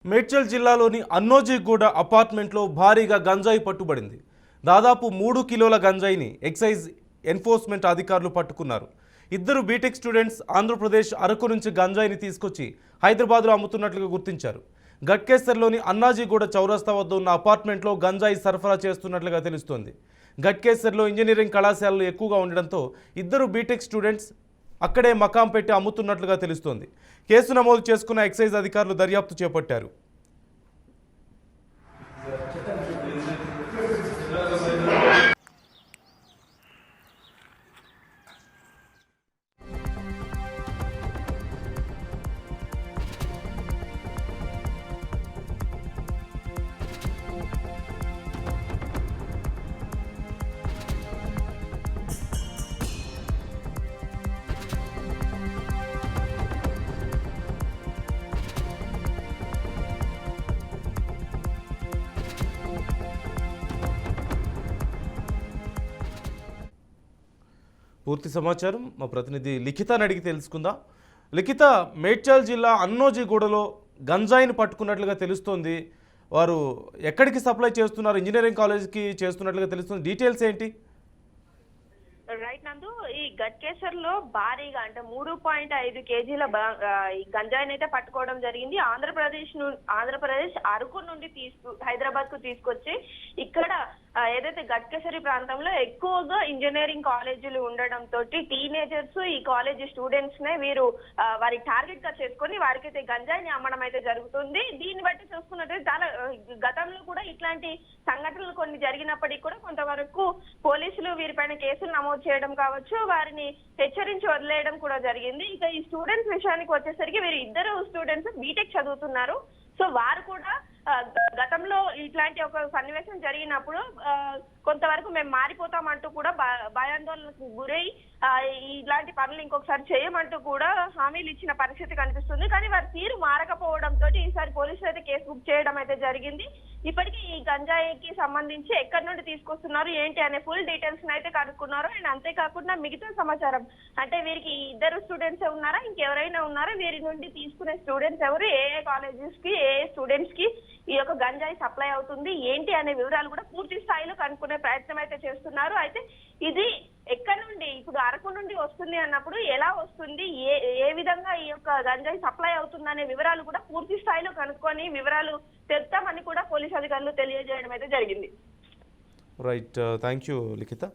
మేడ్చల్ జిల్లాలోని అన్నోజీగూడ అపార్ట్మెంట్లో భారీగా గంజాయి పట్టుబడింది. దాదాపు 3 కిలోల గంజాయిని ఎక్సైజ్ ఎన్ఫోర్స్మెంట్ అధికారులు పట్టుకున్నారు. ఇద్దరు బీటెక్ స్టూడెంట్స్ ఆంధ్రప్రదేశ్ అరకు నుంచి గంజాయిని తీసుకొచ్చి హైదరాబాద్లో అమ్ముతున్నట్లుగా గుర్తించారు. గట్కేసర్లోని అన్నాజీగూడ చౌరస్తా వద్ద ఉన్న అపార్ట్మెంట్లో గంజాయి సరఫరా చేస్తున్నట్లుగా తెలుస్తోంది. గట్కేసర్లో ఇంజనీరింగ్ కళాశాలలు ఎక్కువగా ఉండడంతో ఇద్దరు బీటెక్ స్టూడెంట్స్ అక్కడే మకాం పెట్టి అమ్ముతున్నట్లుగా తెలుస్తోంది. కేసు నమోదు చేసుకున్న ఎక్సైజ్ అధికారులు దర్యాప్తు చేపట్టారు. పూర్తి సమాచారం మా ప్రతినిధి లిఖితాని అడిగి తెలుసుకుందాం. లిఖిత, మేడ్చల్ జిల్లా అన్నోజీగూడలో గంజాయిని పట్టుకున్నట్లుగా తెలుస్తోంది. వారు ఎక్కడికి సప్లై చేస్తున్నారు? ఇంజనీరింగ్ కాలేజ్కి చేస్తున్నట్లుగా తెలుస్తుంది. డీటెయిల్స్ ఏంటి? రైట్ నందు, ఈ గట్కేసర్ లో భారీగా అంటే 3.5 కేజీల ఈ గంజాయిని అయితే పట్టుకోవడం జరిగింది. ఆంధ్రప్రదేశ్ అరకు నుండి హైదరాబాద్ కు తీసుకొచ్చి ఇక్కడ ఏదైతే గట్కేసరి ప్రాంతంలో ఎక్కువగా ఇంజనీరింగ్ కాలేజీలు ఉండడంతో టీనేజర్స్ ఈ కాలేజీ స్టూడెంట్స్ నే వీరు వారి టార్గెట్ గా చేసుకొని వారికైతే గంజాయిని అమ్మడం అయితే జరుగుతుంది. దీన్ని బట్టి చూసుకున్నట్లయితే చాలా గతంలో కూడా ఇట్లాంటి సంఘటనలు కొన్ని జరిగినప్పటికీ కూడా కొంతవరకు పోలీసులు వీరిపైన కేసులు నమోదు చేయడం కావచ్చు, వారిని హెచ్చరించి వదిలేయడం కూడా జరిగింది. ఇక ఈ స్టూడెంట్స్ విషయానికి వచ్చేసరికి వీరు ఇద్దరు స్టూడెంట్స్ బీటెక్ చదువుతున్నారు. సో వారు కూడా గతంలో ఇట్లాంటి ఒక సన్నివేశం జరిగినప్పుడు కొంతవరకు మేము మారిపోతామంటూ కూడా భయాందోళనకు గురై ఇలాంటి పనులు ఇంకొకసారి చేయమంటూ కూడా హామీలు ఇచ్చిన పరిస్థితి కనిపిస్తుంది. కానీ వారి తీరు మారకపోవడంతో ఈసారి పోలీసులు అయితే కేసు బుక్ చేయడం అయితే జరిగింది. ఇప్పటికీ ఈ గంజాయికి సంబంధించి ఎక్కడి నుండి తీసుకొస్తున్నారు ఏంటి అనే ఫుల్ డీటెయిల్స్ అయితే కనుక్కున్నారు. అండ్ అంతేకాకుండా మిగతా సమాచారం అంటే వీరికి ఇద్దరు స్టూడెంట్స్ ఉన్నారా, ఇంకెవరైనా ఉన్నారా, వీరి నుండి తీసుకునే స్టూడెంట్స్ ఎవరు, ఏ కాలేజెస్ కి ఏ స్టూడెంట్స్ కి ఈ యొక్క గంజాయి సప్లై అవుతుంది ఏంటి అనే వివరాలు కూడా పూర్తి స్థాయిలో కనుక్కునే ప్రయత్నం అయితే చేస్తున్నారు. అయితే ఇది ఎక్కడి నుండి ఇప్పుడు అరకు నుండి వస్తుంది అన్నప్పుడు ఎలా వస్తుంది, ఏ విధంగా ఈ యొక్క గంజాయి సప్లై అవుతుంది అనే వివరాలు కూడా పూర్తి స్థాయిలో కనుక్కొని వివరాలు తెలుపుతామని కూడా పోలీసు అధికారులు తెలియజేయడం అయితే జరిగింది. Right, thank you Likhita.